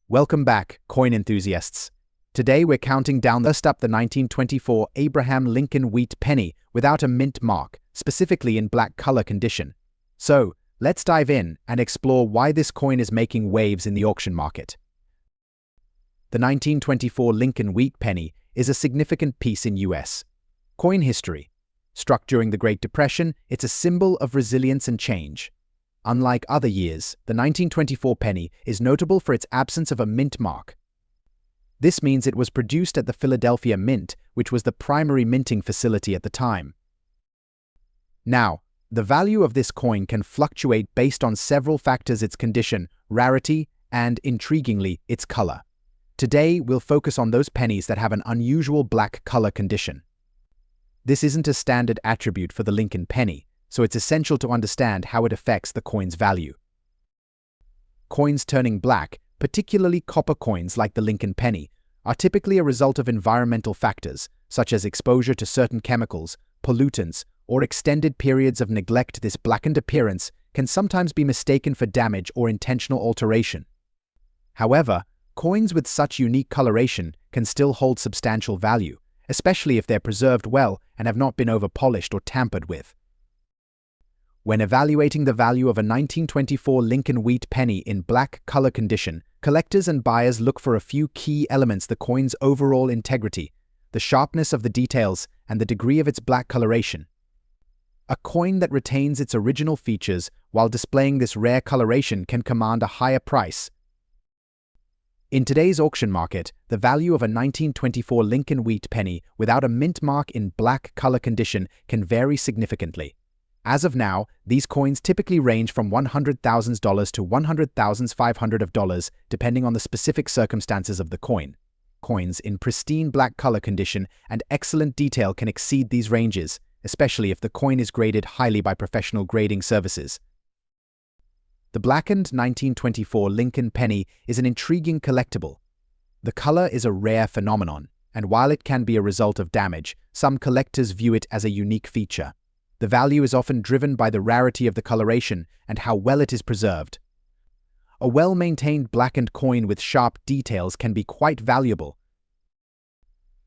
Welcome back, coin enthusiasts. Today we're counting down the 1924 Abraham Lincoln wheat penny without a mint mark, specifically in black color condition. So, let's dive in and explore why this coin is making waves in the auction market. The 1924 Lincoln wheat penny is a significant piece in U.S. coin history. Struck during the Great Depression, it's a symbol of resilience and change. Unlike other years, the 1924 penny is notable for its absence of a mint mark. This means it was produced at the Philadelphia Mint, which was the primary minting facility at the time. Now, the value of this coin can fluctuate based on several factors: its condition, rarity, and, intriguingly, its color. Today, we'll focus on those pennies that have an unusual black color condition. This isn't a standard attribute for the Lincoln penny, so it's essential to understand how it affects the coin's value. Coins turning black, particularly copper coins like the Lincoln penny, are typically a result of environmental factors, such as exposure to certain chemicals, pollutants, or extended periods of neglect. This blackened appearance can sometimes be mistaken for damage or intentional alteration. However, coins with such unique coloration can still hold substantial value, especially if they're preserved well and have not been over-polished or tampered with. When evaluating the value of a 1924 Lincoln wheat penny in black color condition, collectors and buyers look for a few key elements: the coin's overall integrity, the sharpness of the details, and the degree of its black coloration. A coin that retains its original features while displaying this rare coloration can command a higher price. In today's auction market, the value of a 1924 Lincoln wheat penny without a mint mark in black color condition can vary significantly. As of now, these coins typically range from $100,000 to $100,500, depending on the specific circumstances of the coin. Coins in pristine black color condition and excellent detail can exceed these ranges, especially if the coin is graded highly by professional grading services. The blackened 1924 Lincoln penny is an intriguing collectible. The color is a rare phenomenon, and while it can be a result of damage, some collectors view it as a unique feature. The value is often driven by the rarity of the coloration and how well it is preserved. A well-maintained blackened coin with sharp details can be quite valuable.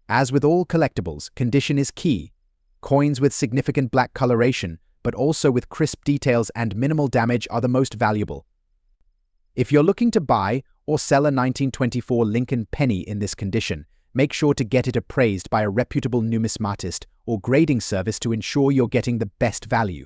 As with all collectibles, condition is key. Coins with significant black coloration, but also with crisp details and minimal damage, are the most valuable. If you're looking to buy or sell a 1924 Lincoln penny in this condition, make sure to get it appraised by a reputable numismatist or grading service to ensure you're getting the best value.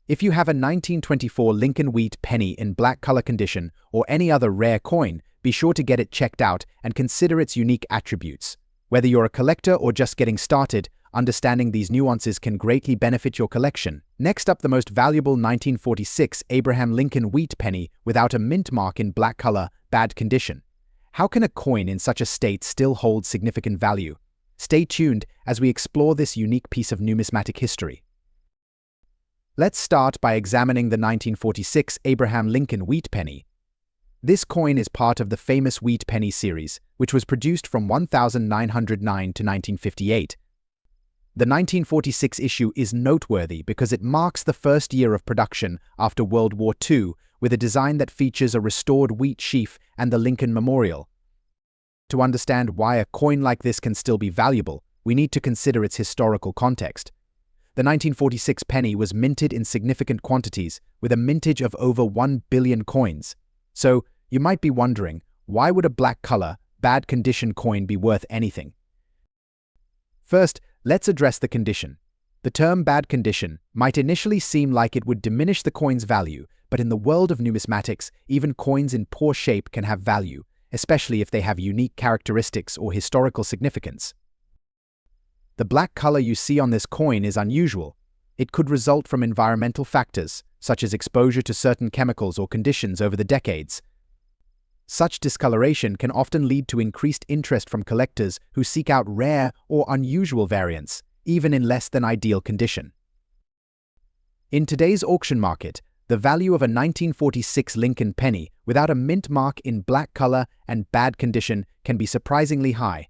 If you have a 1924 Lincoln wheat penny in black color condition or any other rare coin, be sure to get it checked out and consider its unique attributes. Whether you're a collector or just getting started, understanding these nuances can greatly benefit your collection. Next up, the most valuable 1946 Abraham Lincoln wheat penny without a mint mark in black color, bad condition. How can a coin in such a state still hold significant value? Stay tuned as we explore this unique piece of numismatic history. Let's start by examining the 1946 Abraham Lincoln wheat penny. This coin is part of the famous wheat penny series, which was produced from 1909 to 1958. The 1946 issue is noteworthy because it marks the first year of production after World War II, with a design that features a restored wheat sheaf and the Lincoln Memorial. To understand why a coin like this can still be valuable, we need to consider its historical context. The 1946 penny was minted in significant quantities, with a mintage of over 1 billion coins. So, you might be wondering, why would a black color, bad condition coin be worth anything? First, let's address the condition. The term bad condition might initially seem like it would diminish the coin's value, but in the world of numismatics, even coins in poor shape can have value, especially if they have unique characteristics or historical significance. The black color you see on this coin is unusual. It could result from environmental factors, such as exposure to certain chemicals or conditions over the decades. Such discoloration can often lead to increased interest from collectors who seek out rare or unusual variants, even in less than ideal condition. In today's auction market, the value of a 1946 Lincoln penny without a mint mark in black color and bad condition can be surprisingly high.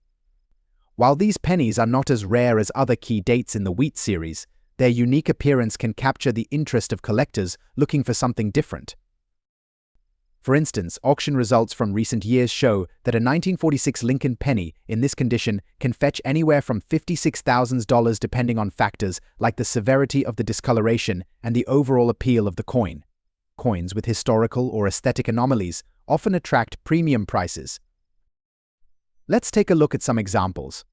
While these pennies are not as rare as other key dates in the wheat series, their unique appearance can capture the interest of collectors looking for something different. For instance, auction results from recent years show that a 1946 Lincoln penny in this condition can fetch anywhere from $56,000 depending on factors like the severity of the discoloration and the overall appeal of the coin. Coins with historical or aesthetic anomalies often attract premium prices. Let's take a look at some examples.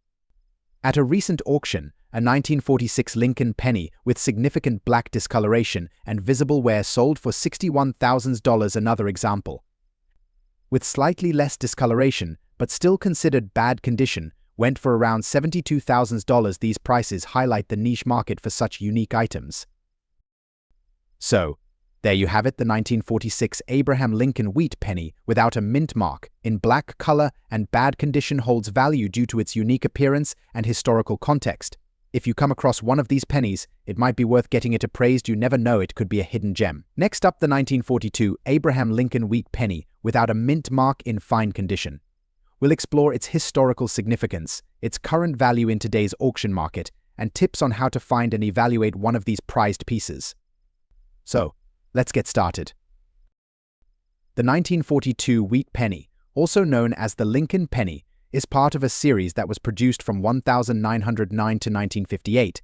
At a recent auction, a 1946 Lincoln penny with significant black discoloration and visible wear sold for $61,000. Another example. With slightly less discoloration, but still considered bad condition, went for around $72,000. These prices highlight the niche market for such unique items. So, there you have it, the 1946 Abraham Lincoln wheat penny without a mint mark, in black color and bad condition, holds value due to its unique appearance and historical context. If you come across one of these pennies, it might be worth getting it appraised. You never know, it could be a hidden gem. Next up, the 1942 Abraham Lincoln wheat penny without a mint mark, in fine condition. We'll explore its historical significance, its current value in today's auction market, and tips on how to find and evaluate one of these prized pieces. So, let's get started. The 1942 wheat penny, also known as the Lincoln penny, is part of a series that was produced from 1909 to 1958.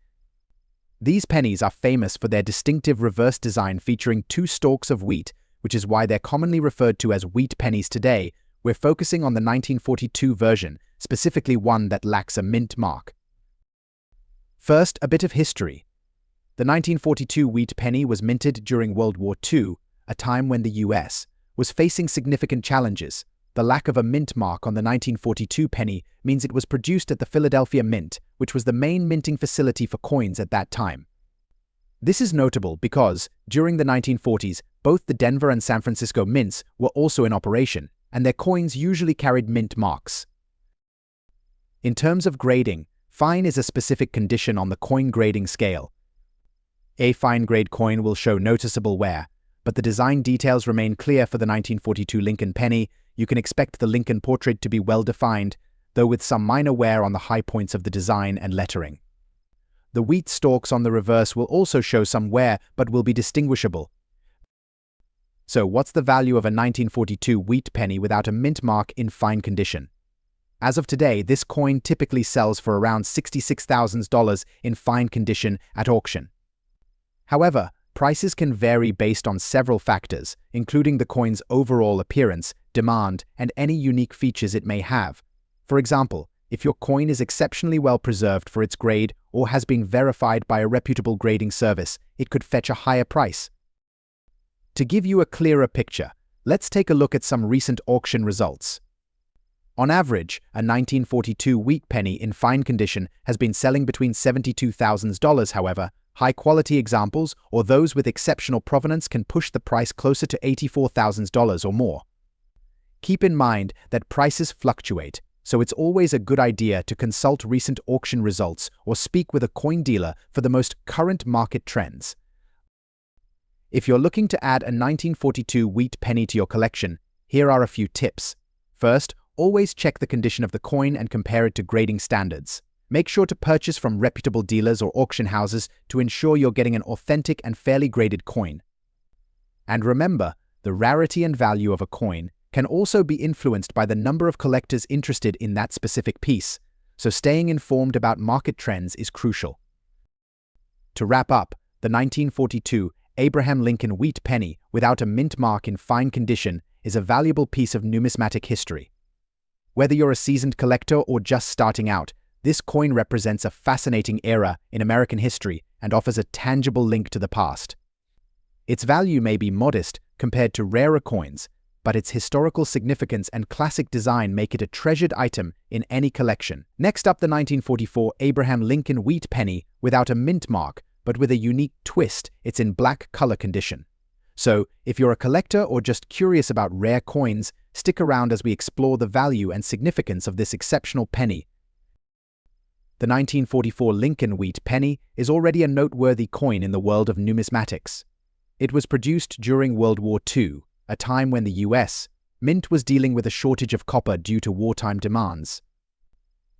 These pennies are famous for their distinctive reverse design featuring two stalks of wheat, which is why they're commonly referred to as wheat pennies. Today, we're focusing on the 1942 version, specifically one that lacks a mint mark. First, a bit of history. The 1942 wheat penny was minted during World War II, a time when the US was facing significant challenges. The lack of a mint mark on the 1942 penny means it was produced at the Philadelphia Mint, which was the main minting facility for coins at that time. This is notable because, during the 1940s, both the Denver and San Francisco mints were also in operation, and their coins usually carried mint marks. In terms of grading, fine is a specific condition on the coin grading scale. A fine-grade coin will show noticeable wear, but the design details remain clear for the 1942 Lincoln penny. You can expect the Lincoln portrait to be well-defined, though with some minor wear on the high points of the design and lettering. The wheat stalks on the reverse will also show some wear, but will be distinguishable. So, what's the value of a 1942 wheat penny without a mint mark in fine condition? As of today, this coin typically sells for around $66,000 in fine condition at auction. However, prices can vary based on several factors, including the coin's overall appearance, demand, and any unique features it may have. For example, if your coin is exceptionally well preserved for its grade or has been verified by a reputable grading service, it could fetch a higher price. To give you a clearer picture, let's take a look at some recent auction results. On average, a 1942 wheat penny in fine condition has been selling between $72,000. However, high-quality examples or those with exceptional provenance can push the price closer to $84,000 or more. Keep in mind that prices fluctuate, so it's always a good idea to consult recent auction results or speak with a coin dealer for the most current market trends. If you're looking to add a 1942 wheat penny to your collection, here are a few tips. First, always check the condition of the coin and compare it to grading standards. Make sure to purchase from reputable dealers or auction houses to ensure you're getting an authentic and fairly graded coin. And remember, the rarity and value of a coin can also be influenced by the number of collectors interested in that specific piece, so staying informed about market trends is crucial. To wrap up, the 1942 Abraham Lincoln wheat penny without a mint mark in fine condition is a valuable piece of numismatic history. Whether you're a seasoned collector or just starting out, this coin represents a fascinating era in American history and offers a tangible link to the past. Its value may be modest compared to rarer coins, but its historical significance and classic design make it a treasured item in any collection. Next up, the 1944 Abraham Lincoln wheat penny without a mint mark, but with a unique twist. It's in black color condition. So, if you're a collector or just curious about rare coins, stick around as we explore the value and significance of this exceptional penny. The 1944 Lincoln wheat penny is already a noteworthy coin in the world of numismatics. It was produced during World War II, a time when the US Mint was dealing with a shortage of copper due to wartime demands.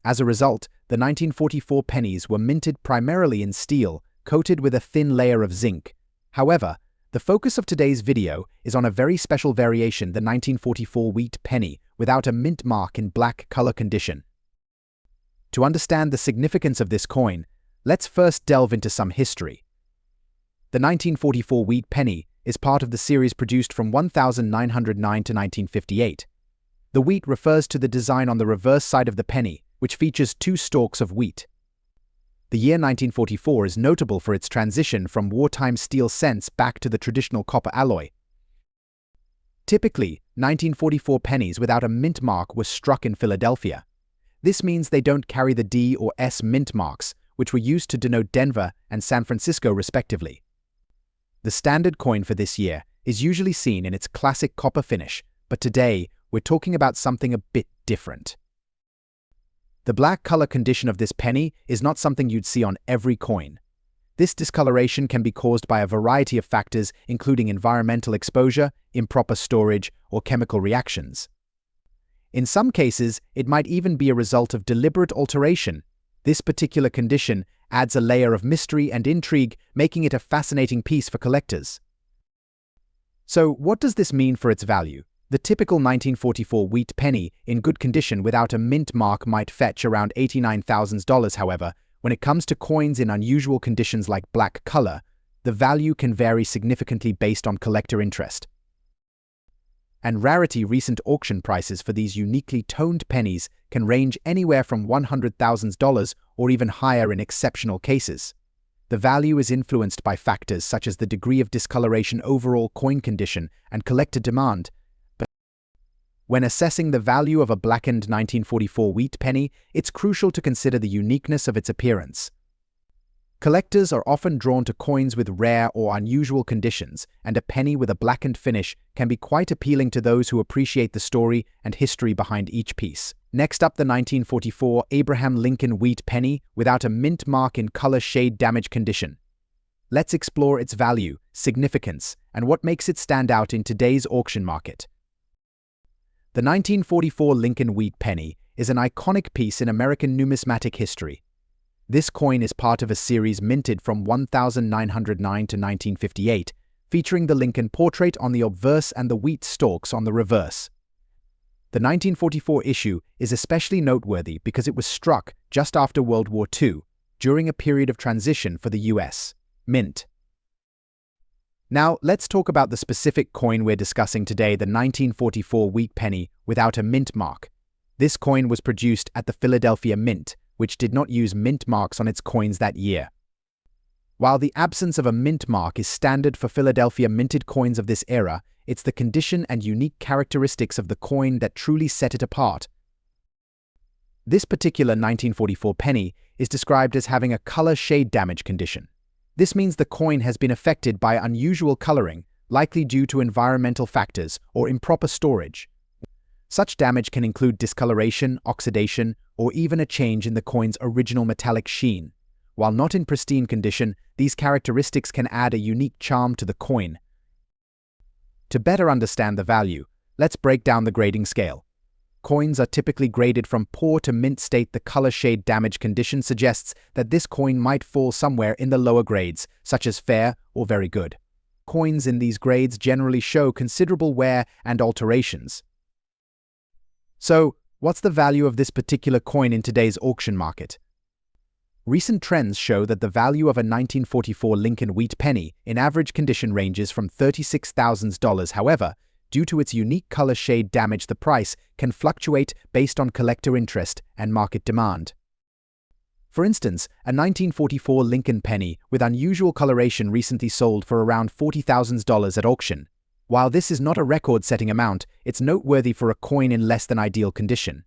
As a result, the 1944 pennies were minted primarily in steel, coated with a thin layer of zinc. However, The focus of today's video is on a very special variation, the 1944 wheat penny, without a mint mark in black color condition. To understand the significance of this coin, let's first delve into some history. The 1944 wheat penny is part of the series produced from 1909 to 1958. The wheat refers to the design on the reverse side of the penny, which features two stalks of wheat. The year 1944 is notable for its transition from wartime steel cents back to the traditional copper alloy. Typically, 1944 pennies without a mint mark were struck in Philadelphia. This means they don't carry the D or S mint marks, which were used to denote Denver and San Francisco respectively. The standard coin for this year is usually seen in its classic copper finish, but today we're talking about something a bit different. The black color condition of this penny is not something you'd see on every coin. This discoloration can be caused by a variety of factors, including environmental exposure, improper storage, or chemical reactions. In some cases, it might even be a result of deliberate alteration. This particular condition adds a layer of mystery and intrigue, making it a fascinating piece for collectors. So, what does this mean for its value? The typical 1944 wheat penny in good condition without a mint mark might fetch around $89,000. However, when it comes to coins in unusual conditions like black color, the value can vary significantly based on collector interest and rarity. Recent auction prices for these uniquely toned pennies can range anywhere from $100,000 or even higher in exceptional cases. The value is influenced by factors such as the degree of discoloration, overall coin condition, and collector demand. When assessing the value of a blackened 1944 wheat penny, it's crucial to consider the uniqueness of its appearance. Collectors are often drawn to coins with rare or unusual conditions, and a penny with a blackened finish can be quite appealing to those who appreciate the story and history behind each piece. Next up, the 1944 Abraham Lincoln wheat penny without a mint mark in color shade damage condition. Let's explore its value, significance, and what makes it stand out in today's auction market. The 1944 Lincoln wheat penny is an iconic piece in American numismatic history. This coin is part of a series minted from 1909 to 1958, featuring the Lincoln portrait on the obverse and the wheat stalks on the reverse. The 1944 issue is especially noteworthy because it was struck just after World War II, during a period of transition for the U.S. Mint. Now, let's talk about the specific coin we're discussing today, the 1944 wheat penny without a mint mark. This coin was produced at the Philadelphia Mint, which did not use mint marks on its coins that year. While the absence of a mint mark is standard for Philadelphia minted coins of this era, it's the condition and unique characteristics of the coin that truly set it apart. This particular 1944 penny is described as having a color shade damage condition. This means the coin has been affected by unusual coloring, likely due to environmental factors or improper storage. Such damage can include discoloration, oxidation, or even a change in the coin's original metallic sheen. While not in pristine condition, these characteristics can add a unique charm to the coin. To better understand the value, let's break down the grading scale. Coins are typically graded from poor to mint state. The color shade damage condition suggests that this coin might fall somewhere in the lower grades, such as fair or very good. Coins in these grades generally show considerable wear and alterations. So, what's the value of this particular coin in today's auction market? Recent trends show that the value of a 1944 Lincoln wheat penny in average condition ranges from $36,000. However, due to its unique color shade damage, the price can fluctuate based on collector interest and market demand. For instance, a 1944 Lincoln penny with unusual coloration recently sold for around $40,000 at auction. While this is not a record-setting amount, it's noteworthy for a coin in less than ideal condition.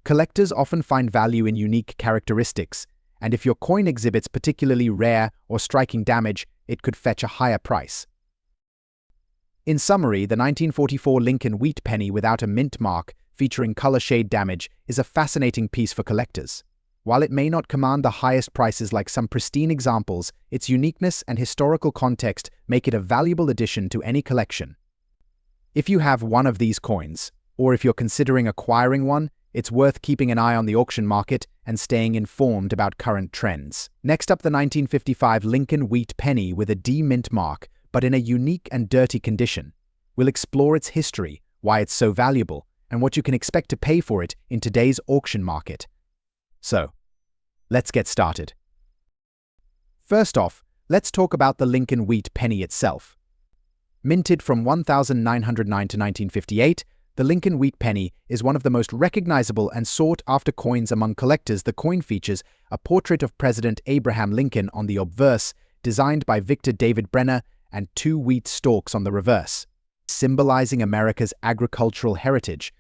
Collectors often find value in unique characteristics, and if your coin exhibits particularly rare or striking damage, it could fetch a higher price. In summary, the 1944 Lincoln wheat penny without a mint mark, featuring color shade damage, is a fascinating piece for collectors. While it may not command the highest prices like some pristine examples, its uniqueness and historical context make it a valuable addition to any collection. If you have one of these coins, or if you're considering acquiring one, it's worth keeping an eye on the auction market and staying informed about current trends. Next up, the 1955 Lincoln wheat penny with a D mint mark, but in a unique and dirty condition. We'll explore its history, why it's so valuable, and what you can expect to pay for it in today's auction market. So, let's get started. First off, let's talk about the Lincoln Wheat penny itself. Minted from 1909 to 1958, the Lincoln Wheat penny is one of the most recognizable and sought-after coins among collectors. The coin features a portrait of President Abraham Lincoln on the obverse, designed by Victor David Brenner, and 2 wheat stalks on the reverse, symbolizing America's agricultural heritage.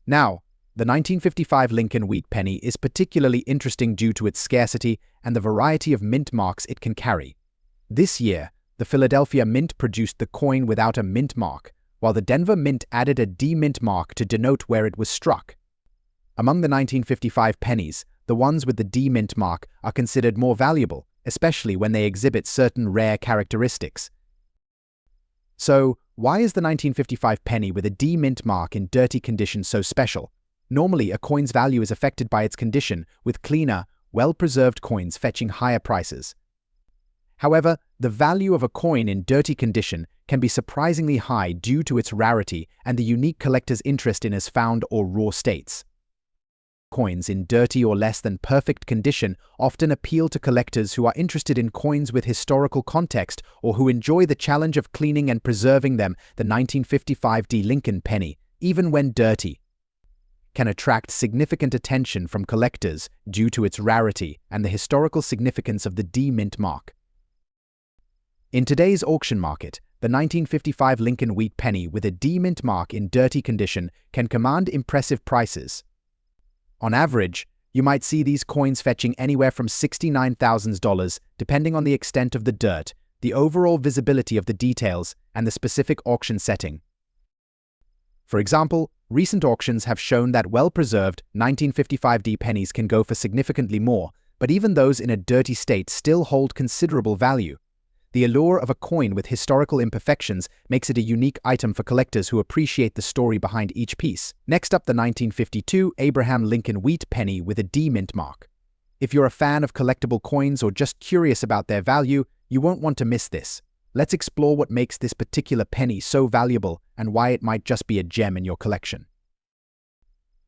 Now, the 1955 Lincoln Wheat penny is particularly interesting due to its scarcity and the variety of mint marks it can carry. This year, the Philadelphia Mint produced the coin without a mint mark, while the Denver Mint added a D-mint mark to denote where it was struck. Among the 1955 pennies, the ones with the D-mint mark are considered more valuable, especially when they exhibit certain rare characteristics. So, why is the 1955 penny with a D-mint mark in dirty condition so special? Normally, a coin's value is affected by its condition, with cleaner, well-preserved coins fetching higher prices. However, the value of a coin in dirty condition can be surprisingly high due to its rarity and the unique collector's interest in its found or raw states. Coins in dirty or less than perfect condition often appeal to collectors who are interested in coins with historical context or who enjoy the challenge of cleaning and preserving them. The 1955 D Lincoln penny, even when dirty, can attract significant attention from collectors due to its rarity and the historical significance of the D-mint mark. In today's auction market, the 1955 Lincoln Wheat penny with a D-mint mark in dirty condition can command impressive prices. On average, you might see these coins fetching anywhere from $69,000 depending on the extent of the dirt, the overall visibility of the details, and the specific auction setting. For example, recent auctions have shown that well-preserved 1955 D pennies can go for significantly more, but even those in a dirty state still hold considerable value. The allure of a coin with historical imperfections makes it a unique item for collectors who appreciate the story behind each piece. Next up, the 1952 Abraham Lincoln Wheat penny with a D-mint mark. If you're a fan of collectible coins or just curious about their value, you won't want to miss this. Let's explore what makes this particular penny so valuable and why it might just be a gem in your collection.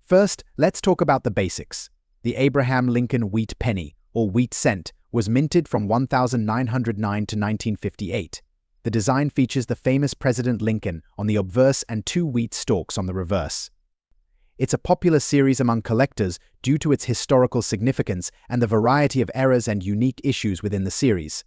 First, let's talk about the basics. The Abraham Lincoln Wheat penny, or wheat cent, was minted from 1909 to 1958. The design features the famous President Lincoln on the obverse and 2 wheat stalks on the reverse. It's a popular series among collectors due to its historical significance and the variety of errors and unique issues within the series.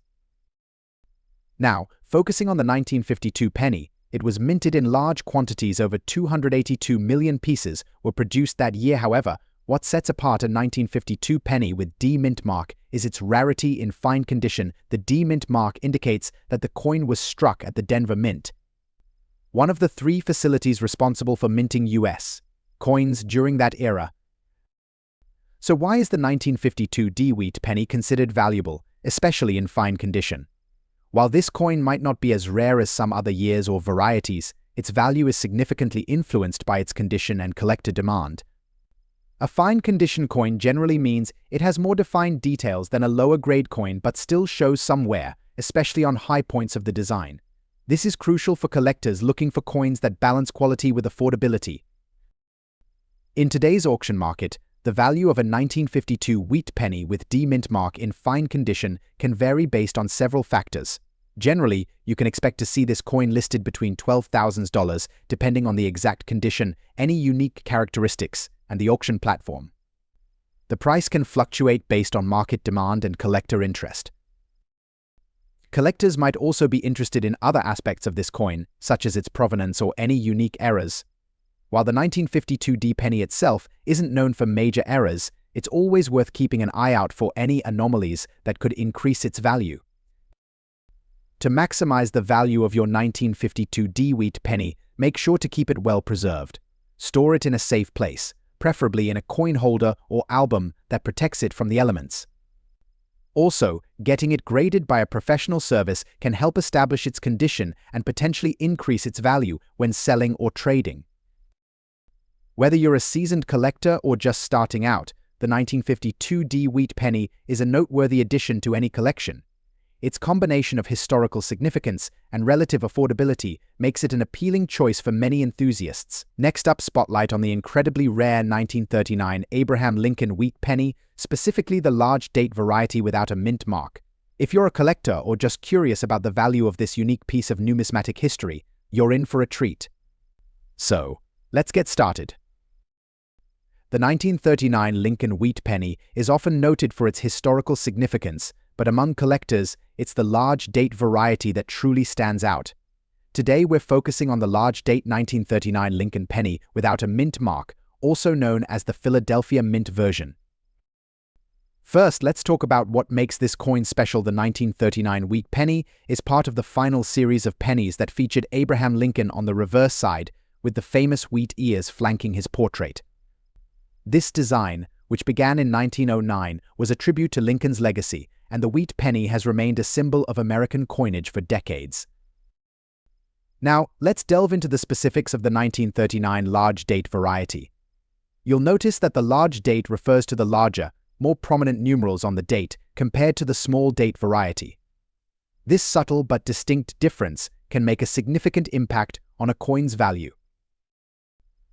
Now, focusing on the 1952 penny, it was minted in large quantities. Over 282 million pieces were produced that year. However, what sets apart a 1952 penny with D-mint mark is its rarity in fine condition. The D-mint mark indicates that the coin was struck at the Denver Mint, one of the 3 facilities responsible for minting U.S. coins during that era. So why is the 1952 D-wheat penny considered valuable, especially in fine condition? While this coin might not be as rare as some other years or varieties, its value is significantly influenced by its condition and collector demand. A fine condition coin generally means it has more defined details than a lower grade coin but still shows some wear, especially on high points of the design. This is crucial for collectors looking for coins that balance quality with affordability. In today's auction market, the value of a 1952 wheat penny with D-mint mark in fine condition can vary based on several factors. Generally, you can expect to see this coin listed between $12,000 depending on the exact condition, any unique characteristics, and the auction platform. The price can fluctuate based on market demand and collector interest. Collectors might also be interested in other aspects of this coin, such as its provenance or any unique errors. While the 1952 D penny itself isn't known for major errors, it's always worth keeping an eye out for any anomalies that could increase its value. To maximize the value of your 1952 D wheat penny, make sure to keep it well preserved. Store it in a safe place, preferably in a coin holder or album that protects it from the elements. Also, getting it graded by a professional service can help establish its condition and potentially increase its value when selling or trading. Whether you're a seasoned collector or just starting out, the 1952 D wheat penny is a noteworthy addition to any collection. Its combination of historical significance and relative affordability makes it an appealing choice for many enthusiasts. Next up, spotlight on the incredibly rare 1939 Abraham Lincoln wheat penny, specifically the large date variety without a mint mark. If you're a collector or just curious about the value of this unique piece of numismatic history, you're in for a treat. So, let's get started. The 1939 Lincoln wheat penny is often noted for its historical significance, but among collectors, it's the large date variety that truly stands out. Today we're focusing on the large date 1939 Lincoln penny without a mint mark, also known as the Philadelphia Mint version. First, let's talk about what makes this coin special. The 1939 wheat penny is part of the final series of pennies that featured Abraham Lincoln on the reverse side, with the famous wheat ears flanking his portrait. This design, which began in 1909, was a tribute to Lincoln's legacy, and the wheat penny has remained a symbol of American coinage for decades. Now, let's delve into the specifics of the 1939 large date variety. You'll notice that the large date refers to the larger, more prominent numerals on the date compared to the small date variety. This subtle but distinct difference can make a significant impact on a coin's value.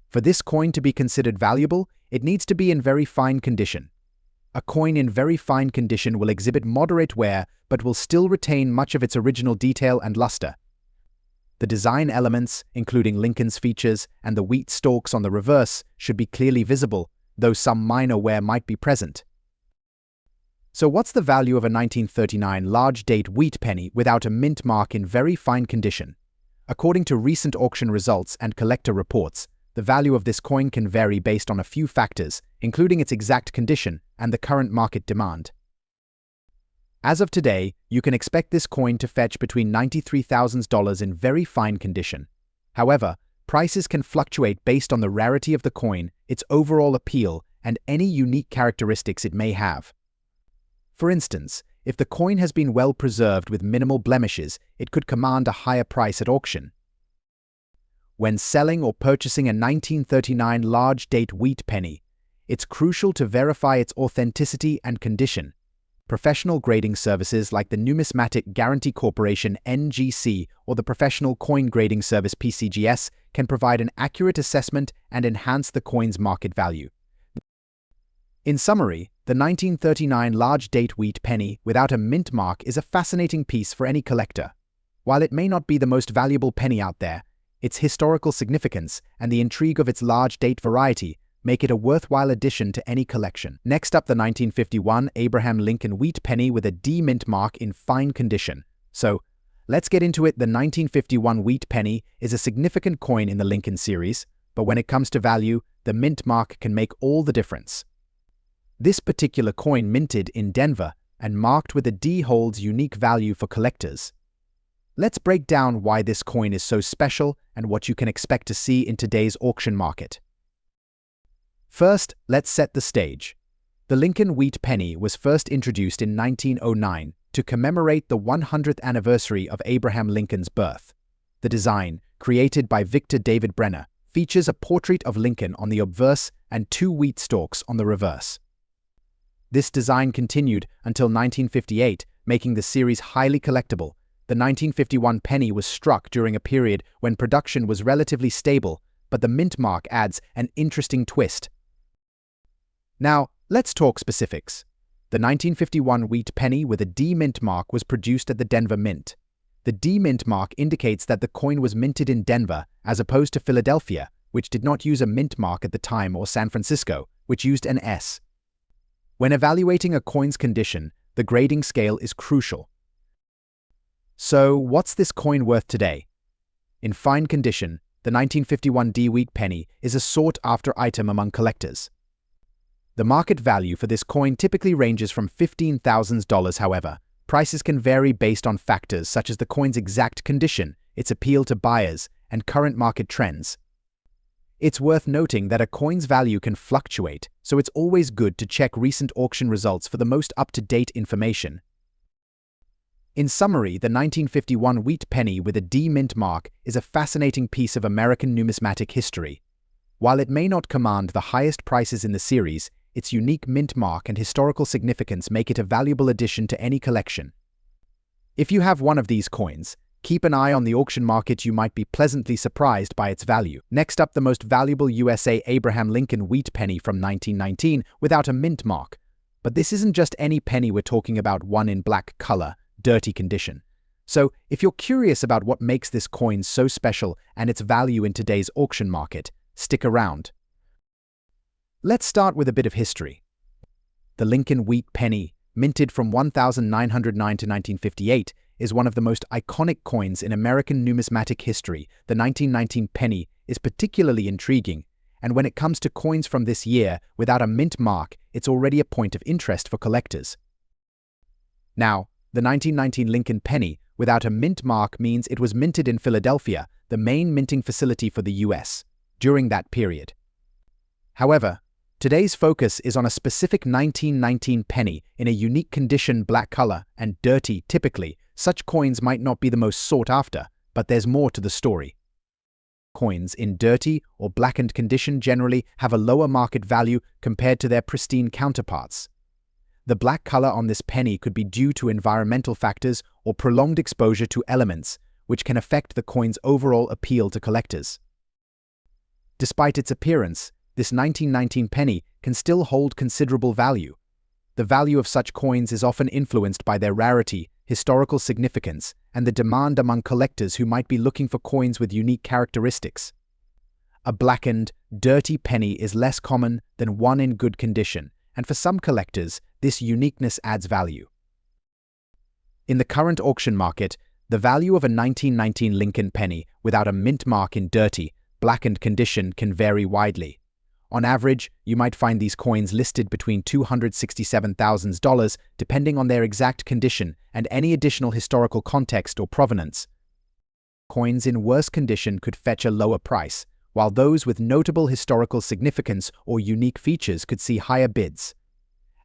For this coin to be considered valuable, it needs to be in very fine condition. A coin in very fine condition will exhibit moderate wear but will still retain much of its original detail and luster. The design elements, including Lincoln's features and the wheat stalks on the reverse, should be clearly visible, though some minor wear might be present. So what's the value of a 1939 large date wheat penny without a mint mark in very fine condition? According to recent auction results and collector reports, the value of this coin can vary based on a few factors, including its exact condition and the current market demand. As of today, you can expect this coin to fetch between $93,000 in very fine condition. However, prices can fluctuate based on the rarity of the coin, its overall appeal, and any unique characteristics it may have. For instance, if the coin has been well preserved with minimal blemishes, it could command a higher price at auction. When selling or purchasing a 1939 large date wheat penny, it's crucial to verify its authenticity and condition. Professional grading services like the Numismatic Guarantee Corporation (NGC) or the Professional Coin Grading Service (PCGS) can provide an accurate assessment and enhance the coin's market value. In summary, the 1939 large date wheat penny without a mint mark is a fascinating piece for any collector. While it may not be the most valuable penny out there, its historical significance and the intrigue of its large date variety make it a worthwhile addition to any collection. Next up, the 1951 Abraham Lincoln wheat penny with a D mint mark in fine condition. So, let's get into it. The 1951 wheat penny is a significant coin in the Lincoln series, but when it comes to value, the mint mark can make all the difference. This particular coin, minted in Denver and marked with a D, holds unique value for collectors. Let's break down why this coin is so special and what you can expect to see in today's auction market. First, let's set the stage. The Lincoln wheat penny was first introduced in 1909 to commemorate the 100th anniversary of Abraham Lincoln's birth. The design, created by Victor David Brenner, features a portrait of Lincoln on the obverse and two wheat stalks on the reverse. This design continued until 1958, making the series highly collectible. The 1951 penny was struck during a period when production was relatively stable, but the mint mark adds an interesting twist. Now, let's talk specifics. The 1951 wheat penny with a D mint mark was produced at the Denver Mint. The D mint mark indicates that the coin was minted in Denver, as opposed to Philadelphia, which did not use a mint mark at the time, or San Francisco, which used an S. When evaluating a coin's condition, the grading scale is crucial. So, what's this coin worth today? In fine condition, the 1951 D wheat penny is a sought-after item among collectors. The market value for this coin typically ranges from $15,000. However, prices can vary based on factors such as the coin's exact condition, its appeal to buyers, and current market trends. It's worth noting that a coin's value can fluctuate, so it's always good to check recent auction results for the most up-to-date information. In summary, the 1951 wheat penny with a D mint mark is a fascinating piece of American numismatic history. While it may not command the highest prices in the series, its unique mint mark and historical significance make it a valuable addition to any collection. If you have one of these coins, keep an eye on the auction market. You might be pleasantly surprised by its value. Next up, the most valuable USA Abraham Lincoln wheat penny from 1919 without a mint mark. But this isn't just any penny, we're talking about one in black color, dirty condition. So, if you're curious about what makes this coin so special and its value in today's auction market, stick around. Let's start with a bit of history. The Lincoln wheat penny, minted from 1909 to 1958, is one of the most iconic coins in American numismatic history. The 1919 penny is particularly intriguing, and when it comes to coins from this year without a mint mark, it's already a point of interest for collectors. Now, the 1919 Lincoln penny without a mint mark means it was minted in Philadelphia, the main minting facility for the US, during that period. However, today's focus is on a specific 1919 penny in a unique condition, black color and dirty. Typically, such coins might not be the most sought after, but there's more to the story. Coins in dirty or blackened condition generally have a lower market value compared to their pristine counterparts. The black color on this penny could be due to environmental factors or prolonged exposure to elements, which can affect the coin's overall appeal to collectors. Despite its appearance, this 1919 penny can still hold considerable value. The value of such coins is often influenced by their rarity, historical significance, and the demand among collectors who might be looking for coins with unique characteristics. A blackened, dirty penny is less common than one in good condition, and for some collectors, this uniqueness adds value. In the current auction market, the value of a 1919 Lincoln penny without a mint mark in dirty, blackened condition can vary widely. On average, you might find these coins listed between $267,000 depending on their exact condition and any additional historical context or provenance. Coins in worse condition could fetch a lower price, while those with notable historical significance or unique features could see higher bids.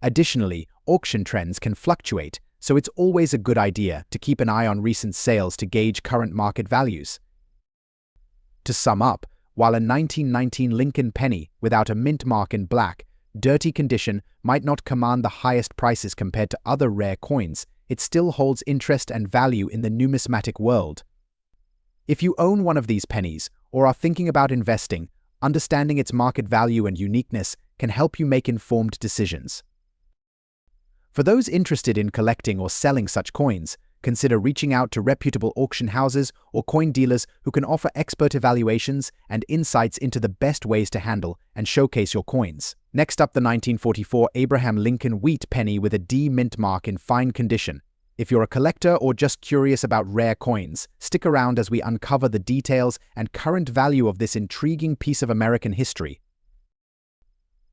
Additionally, auction trends can fluctuate, so it's always a good idea to keep an eye on recent sales to gauge current market values. To sum up, while a 1919 Lincoln penny without a mint mark in black, dirty condition might not command the highest prices compared to other rare coins, it still holds interest and value in the numismatic world. If you own one of these pennies or are thinking about investing, understanding its market value and uniqueness can help you make informed decisions. For those interested in collecting or selling such coins, consider reaching out to reputable auction houses or coin dealers who can offer expert evaluations and insights into the best ways to handle and showcase your coins. Next up, the 1944 Abraham Lincoln wheat penny with a D mint mark in fine condition. If you're a collector or just curious about rare coins, stick around as we uncover the details and current value of this intriguing piece of American history.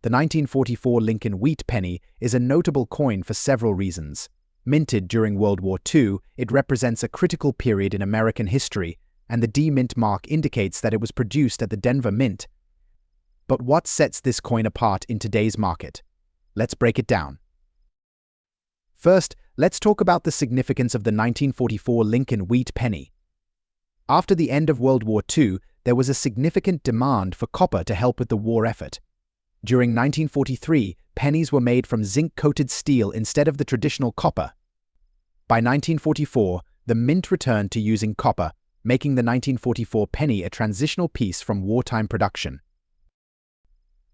The 1944 Lincoln wheat penny is a notable coin for several reasons. Minted during World War II, it represents a critical period in American history, and the D mint mark indicates that it was produced at the Denver Mint. But what sets this coin apart in today's market? Let's break it down. First, let's talk about the significance of the 1944 Lincoln wheat penny. After the end of World War II, there was a significant demand for copper to help with the war effort. During 1943, pennies were made from zinc-coated steel instead of the traditional copper. By 1944, the mint returned to using copper, making the 1944 penny a transitional piece from wartime production.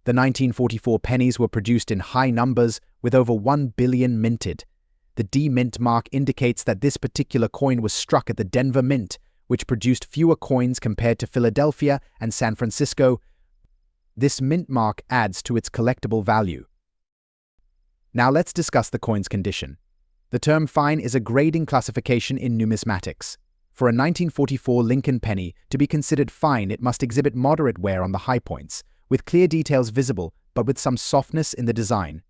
The 1944 pennies were produced in high numbers, with over 1 billion minted. The D mint mark indicates that this particular coin was struck at the Denver Mint, which produced fewer coins compared to Philadelphia and San Francisco. This mint mark adds to its collectible value. Now let's discuss the coin's condition. The term fine is a grading classification in numismatics. For a 1944 Lincoln penny to be considered fine, it must exhibit moderate wear on the high points, with clear details visible but with some softness in the design.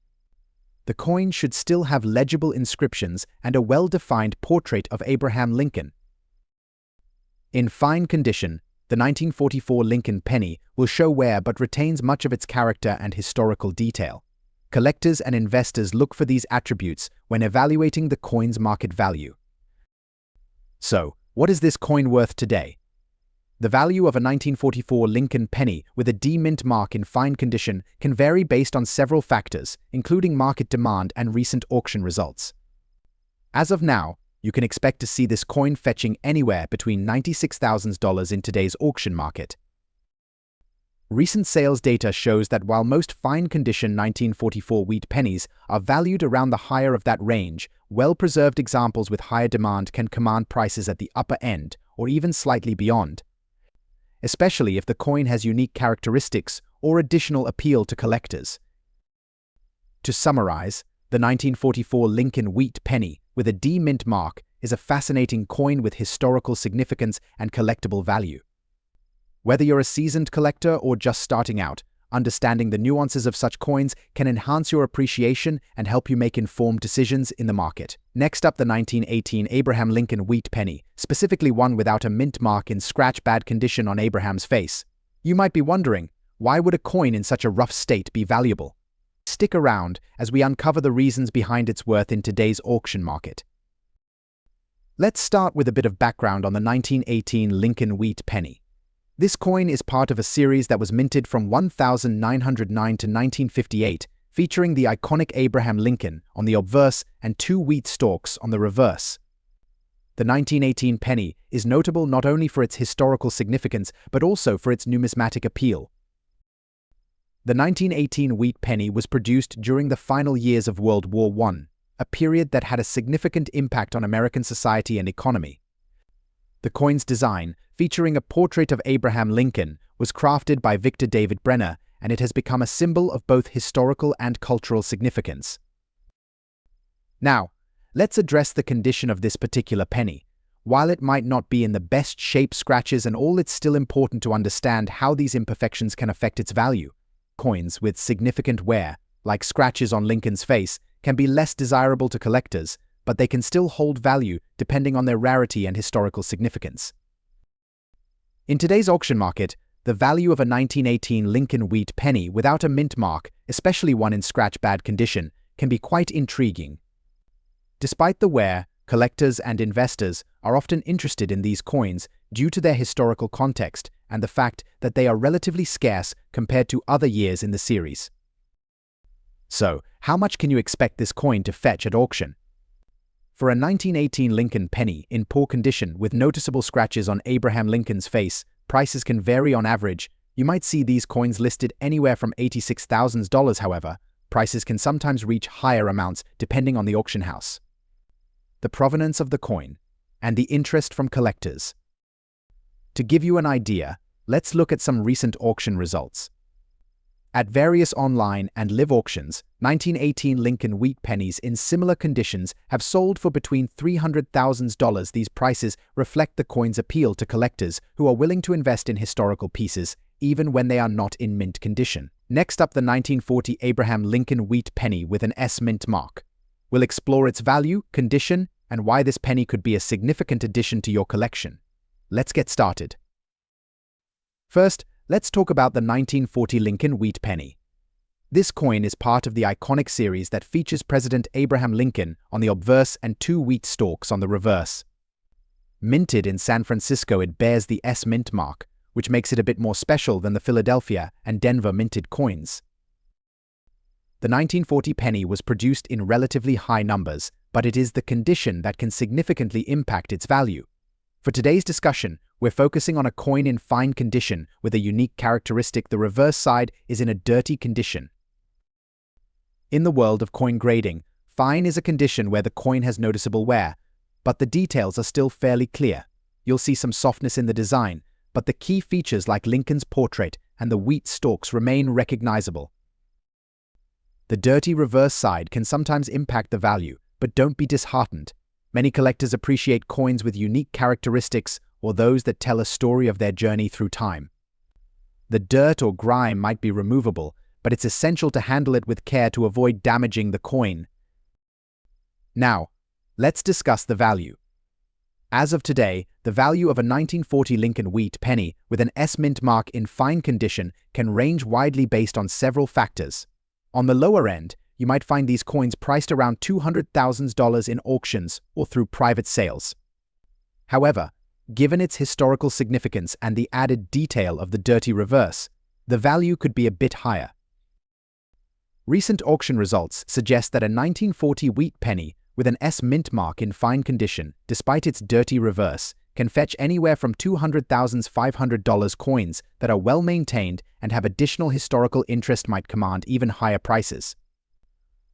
The coin should still have legible inscriptions and a well-defined portrait of Abraham Lincoln. In fine condition, the 1944 Lincoln penny will show wear but retains much of its character and historical detail. Collectors and investors look for these attributes when evaluating the coin's market value. So, what is this coin worth today? The value of a 1944 Lincoln penny with a D mint mark in fine condition can vary based on several factors, including market demand and recent auction results. As of now, you can expect to see this coin fetching anywhere between $96,000 in today's auction market. Recent sales data shows that while most fine-condition 1944 wheat pennies are valued around the higher of that range, well-preserved examples with higher demand can command prices at the upper end or even slightly beyond, especially if the coin has unique characteristics or additional appeal to collectors. To summarize, the 1944 Lincoln wheat penny with a D mint mark is a fascinating coin with historical significance and collectible value. Whether you're a seasoned collector or just starting out, understanding the nuances of such coins can enhance your appreciation and help you make informed decisions in the market. Next up, the 1918 Abraham Lincoln wheat penny, specifically one without a mint mark in scratch-bad condition on Abraham's face. You might be wondering, why would a coin in such a rough state be valuable? Stick around as we uncover the reasons behind its worth in today's auction market. Let's start with a bit of background on the 1918 Lincoln wheat penny. This coin is part of a series that was minted from 1909 to 1958, featuring the iconic Abraham Lincoln on the obverse and 2 wheat stalks on the reverse. The 1918 penny is notable not only for its historical significance but also for its numismatic appeal. The 1918 wheat penny was produced during the final years of World War I, a period that had a significant impact on American society and economy. The coin's design, featuring a portrait of Abraham Lincoln, was crafted by Victor David Brenner, and it has become a symbol of both historical and cultural significance. Now, let's address the condition of this particular penny. While it might not be in the best shape, scratches and all, it's still important to understand how these imperfections can affect its value. Coins with significant wear, like scratches on Lincoln's face, can be less desirable to collectors, but they can still hold value depending on their rarity and historical significance. In today's auction market, the value of a 1918 Lincoln wheat penny without a mint mark, especially one in scratch-bad condition, can be quite intriguing. Despite the wear, collectors and investors are often interested in these coins due to their historical context and the fact that they are relatively scarce compared to other years in the series. So, how much can you expect this coin to fetch at auction? For a 1918 Lincoln penny in poor condition with noticeable scratches on Abraham Lincoln's face, prices can vary. On average, you might see these coins listed anywhere from $86,000. However, prices can sometimes reach higher amounts depending on the auction house, the provenance of the coin, and the interest from collectors. To give you an idea, let's look at some recent auction results. At various online and live auctions, 1918 Lincoln wheat pennies in similar conditions have sold for between $300,000. These prices reflect the coin's appeal to collectors who are willing to invest in historical pieces, even when they are not in mint condition. Next up, the 1940 Abraham Lincoln wheat penny with an S mint mark. We'll explore its value, condition, and why this penny could be a significant addition to your collection. Let's get started. First, let's talk about the 1940 Lincoln wheat penny. This coin is part of the iconic series that features President Abraham Lincoln on the obverse and 2 wheat stalks on the reverse. Minted in San Francisco, it bears the S mint mark, which makes it a bit more special than the Philadelphia and Denver minted coins. The 1940 penny was produced in relatively high numbers, but it is the condition that can significantly impact its value. For today's discussion, we're focusing on a coin in fine condition with a unique characteristic: the reverse side is in a dirty condition. In the world of coin grading, fine is a condition where the coin has noticeable wear, but the details are still fairly clear. You'll see some softness in the design, but the key features like Lincoln's portrait and the wheat stalks remain recognizable. The dirty reverse side can sometimes impact the value, but don't be disheartened. Many collectors appreciate coins with unique characteristics or those that tell a story of their journey through time. The dirt or grime might be removable, but it's essential to handle it with care to avoid damaging the coin. Now, let's discuss the value. As of today, the value of a 1940 Lincoln wheat penny with an S mint mark in fine condition can range widely based on several factors. On the lower end, you might find these coins priced around $200,000 in auctions or through private sales. However, given its historical significance and the added detail of the dirty reverse, the value could be a bit higher. Recent auction results suggest that a 1940 wheat penny with an S mint mark in fine condition, despite its dirty reverse, can fetch anywhere from $200,500 coins that are well maintained and have additional historical interest might command even higher prices.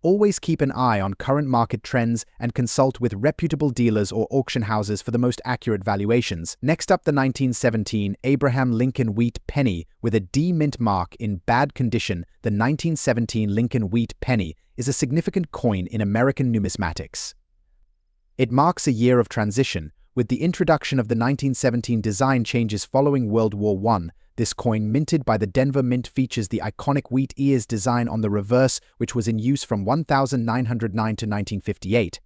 Always keep an eye on current market trends and consult with reputable dealers or auction houses for the most accurate valuations. Next up, the 1917 Abraham Lincoln Wheat Penny with a D mint mark in bad condition. The 1917 Lincoln Wheat Penny is a significant coin in American numismatics. It marks a year of transition, with the introduction of the 1917 design changes following World War I. This coin, minted by the Denver Mint, features the iconic wheat ears design on the reverse, which was in use from 1909 to 1958.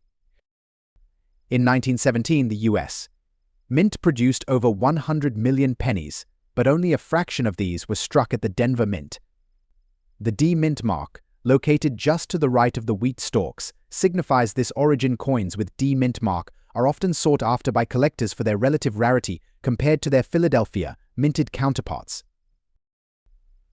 In 1917, the U.S. Mint produced over 100 million pennies, but only a fraction of these were struck at the Denver Mint. The D mint mark, located just to the right of the wheat stalks, signifies this origin. Coins with D mint mark are often sought after by collectors for their relative rarity compared to their Philadelphia minted counterparts.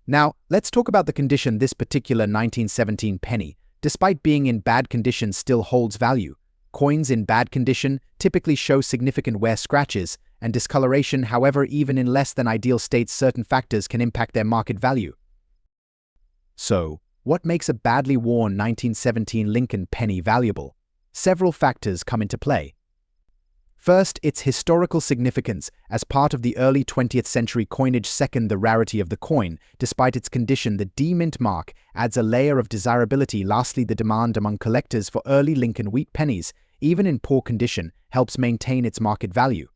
Now, let's talk about the condition this particular 1917 penny, despite being in bad condition, still holds value. Coins in bad condition typically show significant wear, scratches, and discoloration. However, even in less than ideal states, certain factors can impact their market value. So, what makes a badly worn 1917 Lincoln penny valuable? Several factors come into play. First, its historical significance as part of the early 20th century coinage. Second, the rarity of the coin. Despite its condition, the D mint mark adds a layer of desirability. Lastly, the demand among collectors for early Lincoln wheat pennies, even in poor condition, helps maintain its market value.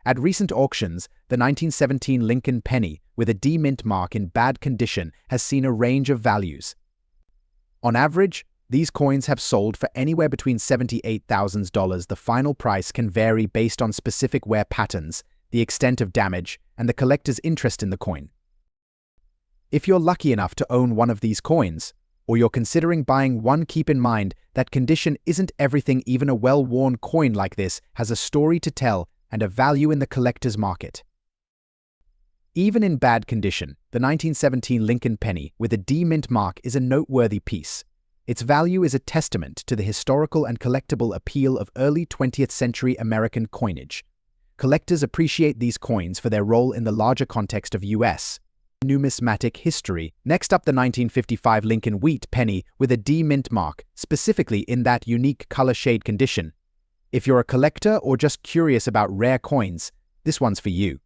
At recent auctions, the 1917 Lincoln penny with a D mint mark in bad condition has seen a range of values. On average, these coins have sold for anywhere between $78,000. The final price can vary based on specific wear patterns, the extent of damage, and the collector's interest in the coin. If you're lucky enough to own one of these coins, or you're considering buying one, keep in mind that condition isn't everything. Even a well-worn coin like this has a story to tell and a value in the collector's market. Even in bad condition, the 1917 Lincoln penny with a D mint mark is a noteworthy piece. Its value is a testament to the historical and collectible appeal of early 20th century American coinage. Collectors appreciate these coins for their role in the larger context of U.S. numismatic history. Next up, the 1955 Lincoln Wheat penny with a D mint mark, specifically in that unique color shade condition. If you're a collector or just curious about rare coins, this one's for you.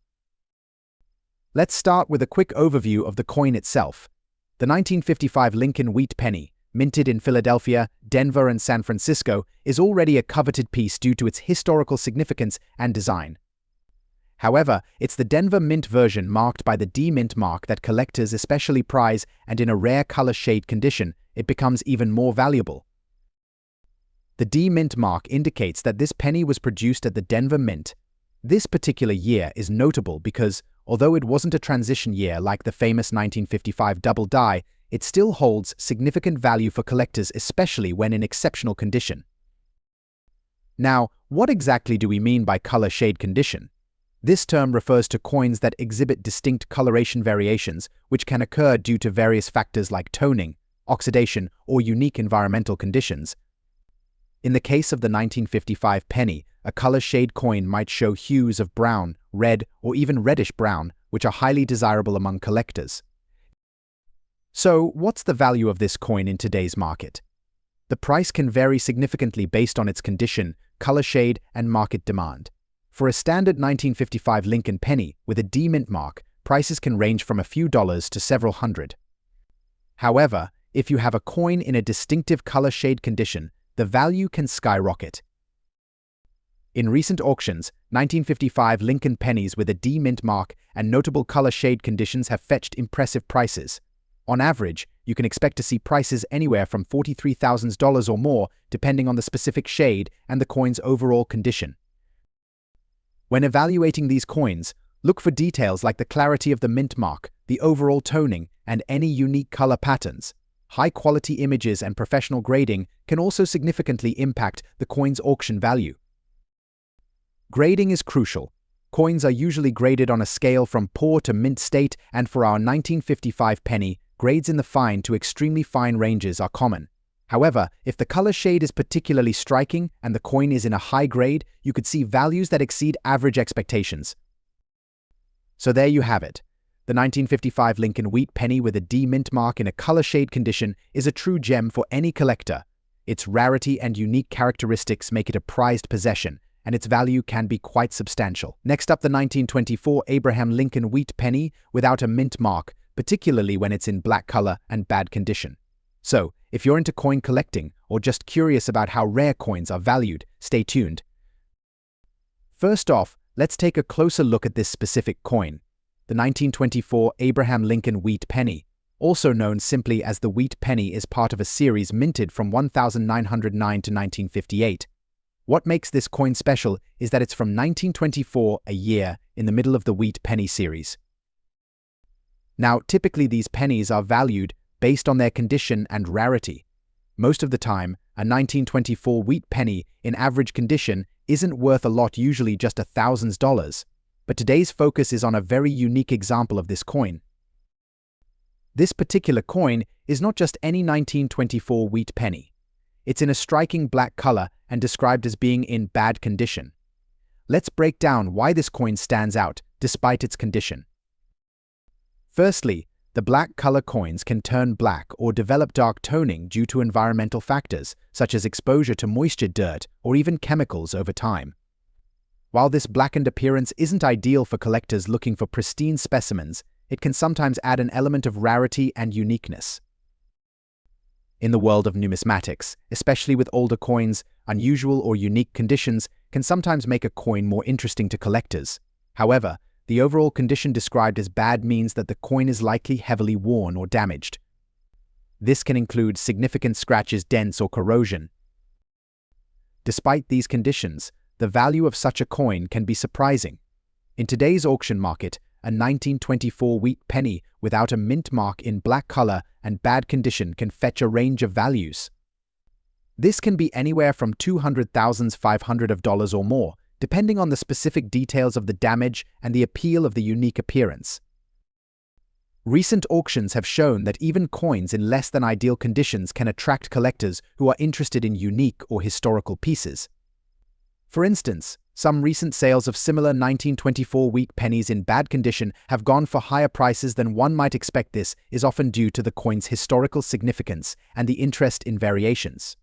Let's start with a quick overview of the coin itself. The 1955 Lincoln Wheat penny, minted in Philadelphia, Denver, and San Francisco, is already a coveted piece due to its historical significance and design. However, it's the Denver Mint version marked by the D mint mark that collectors especially prize, and in a rare color shade condition, it becomes even more valuable. The D mint mark indicates that this penny was produced at the Denver Mint. This particular year is notable because, although it wasn't a transition year like the famous 1955 double die, it still holds significant value for collectors, especially when in exceptional condition. Now, what exactly do we mean by color shade condition? This term refers to coins that exhibit distinct coloration variations, which can occur due to various factors like toning, oxidation, or unique environmental conditions. In the case of the 1955 penny, a color shade coin might show hues of brown, red, or even reddish-brown, which are highly desirable among collectors. So, what's the value of this coin in today's market? The price can vary significantly based on its condition, color shade, and market demand. For a standard 1955 Lincoln penny with a D mint mark, prices can range from a few dollars to several hundred. However, if you have a coin in a distinctive color shade condition, the value can skyrocket. In recent auctions, 1955 Lincoln pennies with a D mint mark and notable color shade conditions have fetched impressive prices. On average, you can expect to see prices anywhere from $43,000 or more, depending on the specific shade and the coin's overall condition. When evaluating these coins, look for details like the clarity of the mint mark, the overall toning, and any unique color patterns. High-quality images and professional grading can also significantly impact the coin's auction value. Grading is crucial. Coins are usually graded on a scale from poor to mint state, and for our 1955 penny, grades in the fine to extremely fine ranges are common. However, if the color shade is particularly striking and the coin is in a high grade, you could see values that exceed average expectations. So there you have it. The 1955 Lincoln Wheat penny with a D mint mark in a color shade condition is a true gem for any collector. Its rarity and unique characteristics make it a prized possession, and its value can be quite substantial. Next up, the 1924 Abraham Lincoln Wheat penny without a mint mark, particularly when it's in black color and bad condition. So, if you're into coin collecting or just curious about how rare coins are valued, stay tuned. First off, let's take a closer look at this specific coin, the 1924 Abraham Lincoln Wheat penny. Also known simply as the Wheat penny, is part of a series minted from 1909 to 1958. What makes this coin special is that it's from 1924, a year in the middle of the Wheat penny series. Now, typically these pennies are valued based on their condition and rarity. Most of the time, a 1924 Wheat penny in average condition isn't worth a lot, usually just $1,000. But today's focus is on a very unique example of this coin. This particular coin is not just any 1924 Wheat penny. It's in a striking black color and described as being in bad condition. Let's break down why this coin stands out despite its condition. Firstly, the black color coins can turn black or develop dark toning due to environmental factors, such as exposure to moisture, dirt, or even chemicals over time. While this blackened appearance isn't ideal for collectors looking for pristine specimens, it can sometimes add an element of rarity and uniqueness. In the world of numismatics, especially with older coins, unusual or unique conditions can sometimes make a coin more interesting to collectors. However, the overall condition described as bad means that the coin is likely heavily worn or damaged. This can include significant scratches, dents, or corrosion. Despite these conditions, the value of such a coin can be surprising. In today's auction market, a 1924 Wheat penny without a mint mark in black color and bad condition can fetch a range of values. This can be anywhere from $200,500 or more, depending on the specific details of the damage and the appeal of the unique appearance. Recent auctions have shown that even coins in less than ideal conditions can attract collectors who are interested in unique or historical pieces. For instance, some recent sales of similar 1924 Wheat pennies in bad condition have gone for higher prices than one might expect. This is often due to the coin's historical significance and the interest in variations.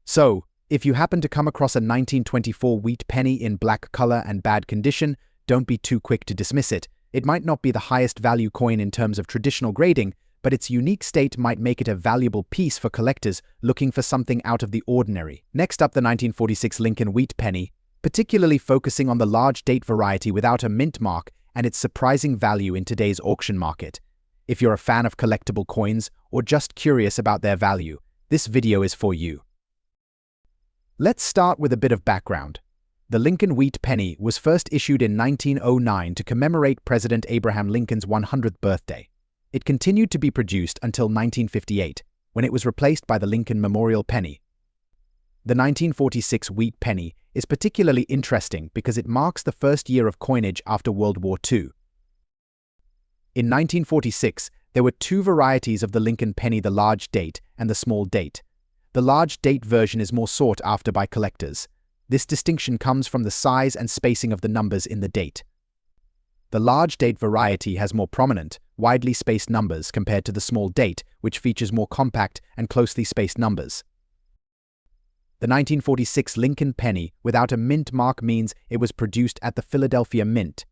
So, if you happen to come across a 1924 Wheat penny in black color and bad condition, don't be too quick to dismiss it. It might not be the highest value coin in terms of traditional grading, but its unique state might make it a valuable piece for collectors looking for something out of the ordinary. Next up, the 1946 Lincoln Wheat penny, particularly focusing on the large date variety without a mint mark and its surprising value in today's auction market. If you're a fan of collectible coins or just curious about their value, this video is for you. Let's start with a bit of background. The Lincoln Wheat penny was first issued in 1909 to commemorate President Abraham Lincoln's 100th birthday. It continued to be produced until 1958, when it was replaced by the Lincoln Memorial penny. The 1946 Wheat penny is particularly interesting because it marks the first year of coinage after World War II. In 1946, there were two varieties of the Lincoln penny, the large date and the small date. The large date version is more sought after by collectors. This distinction comes from the size and spacing of the numbers in the date. The large date variety has more prominent, widely spaced numbers compared to the small date, which features more compact and closely spaced numbers. The 1946 Lincoln penny without a mint mark means it was produced at the Philadelphia Mint.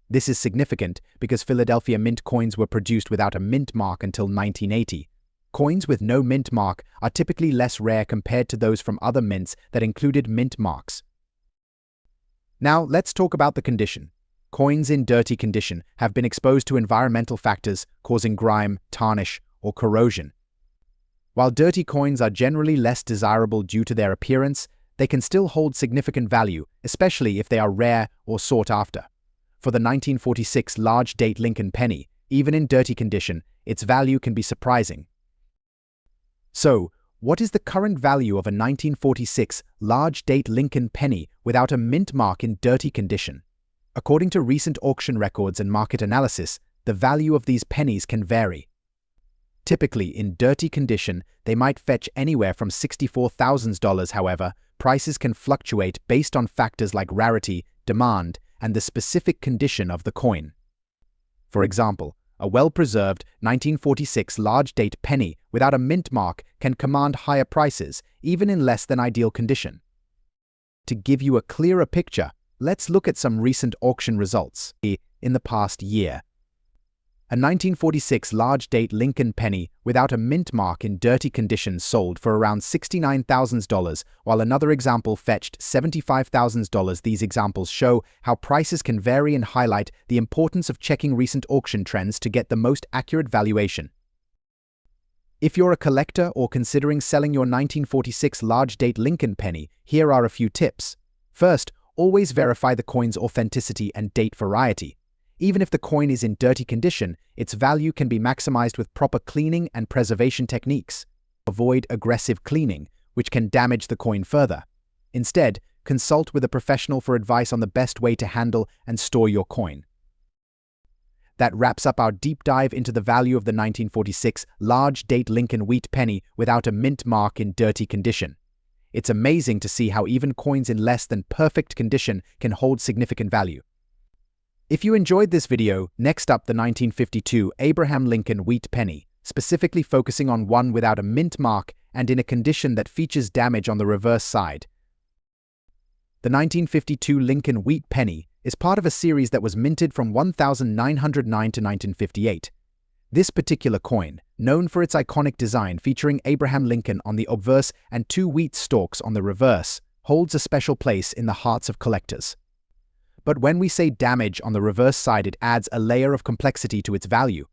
This is significant because Philadelphia Mint coins were produced without a mint mark until 1980. Coins with no mint mark are typically less rare compared to those from other mints that included mint marks. Now, let's talk about the condition. Coins in dirty condition have been exposed to environmental factors causing grime, tarnish, or corrosion. While dirty coins are generally less desirable due to their appearance, they can still hold significant value, especially if they are rare or sought after. For the 1946 large date Lincoln penny, even in dirty condition, its value can be surprising. So, what is the current value of a 1946 large date Lincoln penny without a mint mark in dirty condition? According to recent auction records and market analysis, the value of these pennies can vary. Typically, in dirty condition, they might fetch anywhere from $64,000. However, prices can fluctuate based on factors like rarity, demand, and the specific condition of the coin. For example, a well-preserved 1946 large-date penny without a mint mark can command higher prices, even in less than ideal condition. To give you a clearer picture, let's look at some recent auction results in the past year. A 1946 large-date Lincoln penny without a mint mark in dirty condition sold for around $69,000, while another example fetched $75,000. These examples show how prices can vary and highlight the importance of checking recent auction trends to get the most accurate valuation. If you're a collector or considering selling your 1946 large-date Lincoln penny, here are a few tips. First, always verify the coin's authenticity and date variety. Even if the coin is in dirty condition, its value can be maximized with proper cleaning and preservation techniques. Avoid aggressive cleaning, which can damage the coin further. Instead, consult with a professional for advice on the best way to handle and store your coin. That wraps up our deep dive into the value of the 1946 large-date Lincoln wheat penny without a mint mark in dirty condition. It's amazing to see how even coins in less than perfect condition can hold significant value. If you enjoyed this video, next up the 1952 Abraham Lincoln wheat penny, specifically focusing on one without a mint mark and in a condition that features damage on the reverse side. The 1952 Lincoln wheat penny is part of a series that was minted from 1909 to 1958. This particular coin, known for its iconic design featuring Abraham Lincoln on the obverse and two wheat stalks on the reverse, holds a special place in the hearts of collectors. But when we say damage on the reverse side, it adds a layer of complexity to its value.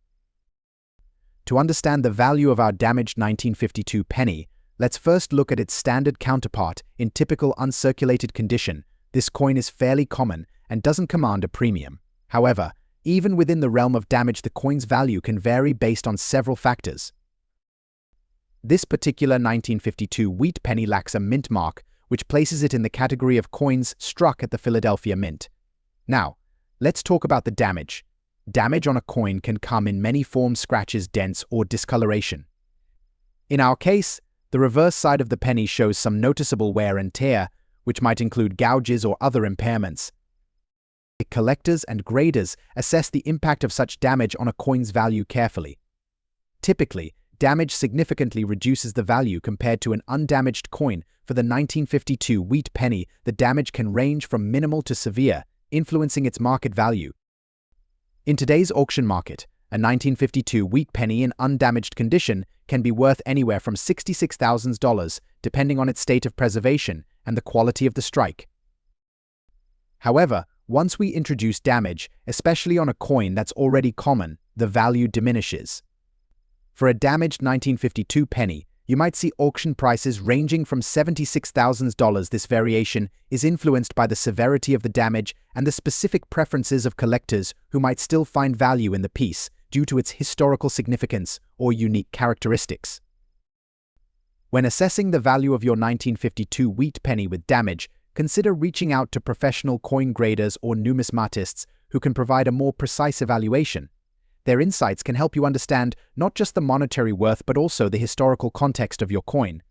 To understand the value of our damaged 1952 penny, let's first look at its standard counterpart in typical uncirculated condition. This coin is fairly common and doesn't command a premium. However, even within the realm of damage, the coin's value can vary based on several factors. This particular 1952 wheat penny lacks a mint mark, which places it in the category of coins struck at the Philadelphia Mint. Now, let's talk about the damage. Damage on a coin can come in many forms: scratches, dents, or discoloration. In our case, the reverse side of the penny shows some noticeable wear and tear, which might include gouges or other impairments. Collectors and graders assess the impact of such damage on a coin's value carefully. Typically, damage significantly reduces the value compared to an undamaged coin. For the 1952 wheat penny, the damage can range from minimal to severe, influencing its market value. In today's auction market, a 1952 wheat penny in undamaged condition can be worth anywhere from $66,000, depending on its state of preservation and the quality of the strike. However, once we introduce damage, especially on a coin that's already common, the value diminishes. For a damaged 1952 penny, you might see auction prices ranging from $76,000. This variation is influenced by the severity of the damage and the specific preferences of collectors who might still find value in the piece due to its historical significance or unique characteristics. When assessing the value of your 1952 wheat penny with damage, consider reaching out to professional coin graders or numismatists who can provide a more precise evaluation. Their insights can help you understand not just the monetary worth but also the historical context of your coin.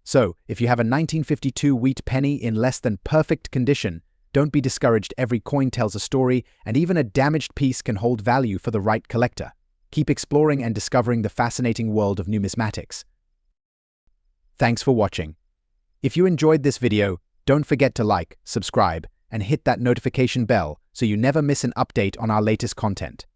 So, if you have a 1952 wheat penny in less than perfect condition, don't be discouraged. Every coin tells a story, and even a damaged piece can hold value for the right collector. Keep exploring and discovering the fascinating world of numismatics. Thanks for watching. If you enjoyed this video, don't forget to like, subscribe, and hit that notification bell so you never miss an update on our latest content.